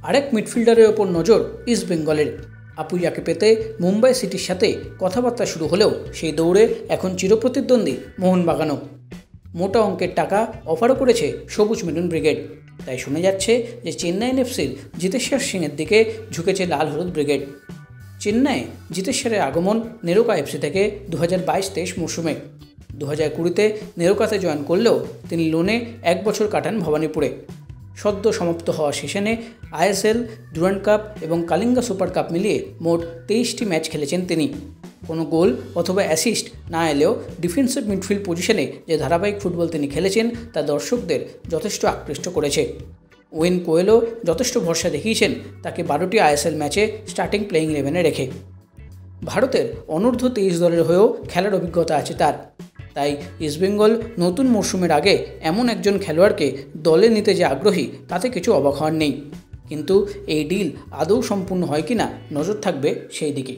আরেক মিডফিল্ডারের ওপর নজর ইস্ট বেঙ্গলের। আপুইয়াকে পেতে মুম্বাই সিটির সাথে কথাবার্তা শুরু হলেও সেই দৌড়ে এখন চিরপ্রতিদ্বন্দ্বী মোহনবাগানও। মোটা অঙ্কের টাকা অফারও করেছে সবুজ মেরুন ব্রিগেড। তাই শোনা যাচ্ছে যে চেন্নাইন এফসির জিতেশ্বর সিংয়ের দিকে ঝুঁকেছে লাল হলুদ ব্রিগেড। চেন্নাইয়ে জিতেশ্বরের আগমন নেরোকা এফসি থেকে 2022-23 মৌসুমে। 2020-তে নেরোকাতে জয়েন করলেও তিনি লোনে 1 বছর কাটান ভবানীপুরে। সদ্য সমাপ্ত হওয়া সেশনে আইএসএল, ডুরান্ড কাপ এবং কালিঙ্গা সুপার কাপ মিলিয়ে মোট 23টি ম্যাচ খেলেছেন তিনি। কোনো গোল অথবা অ্যাসিস্ট না এলেও ডিফেন্সিভ মিডফিল্ড পজিশনে যে ধারাবাহিক ফুটবল তিনি খেলেছেন তা দর্শকদের যথেষ্ট আকৃষ্ট করেছে। ওয়েন কোয়েলো যথেষ্ট ভরসা দেখিয়েছেন তাকে 12টি আইএসএল ম্যাচে স্টার্টিং প্লেয়িং 11-এ রেখে। ভারতের অনূর্ধ্ব 23 দলের হয়েও খেলার অভিজ্ঞতা আছে তার। তাই ইস্টবেঙ্গল নতুন মরশুমের আগে এমন একজন খেলোয়াড়কে দলে নিতে যে আগ্রহী তাতে কিছু অবাক হওয়ার নেই। কিন্তু এই ডিল আদৌ সম্পূর্ণ হয় কিনা নজর থাকবে সেই দিকে।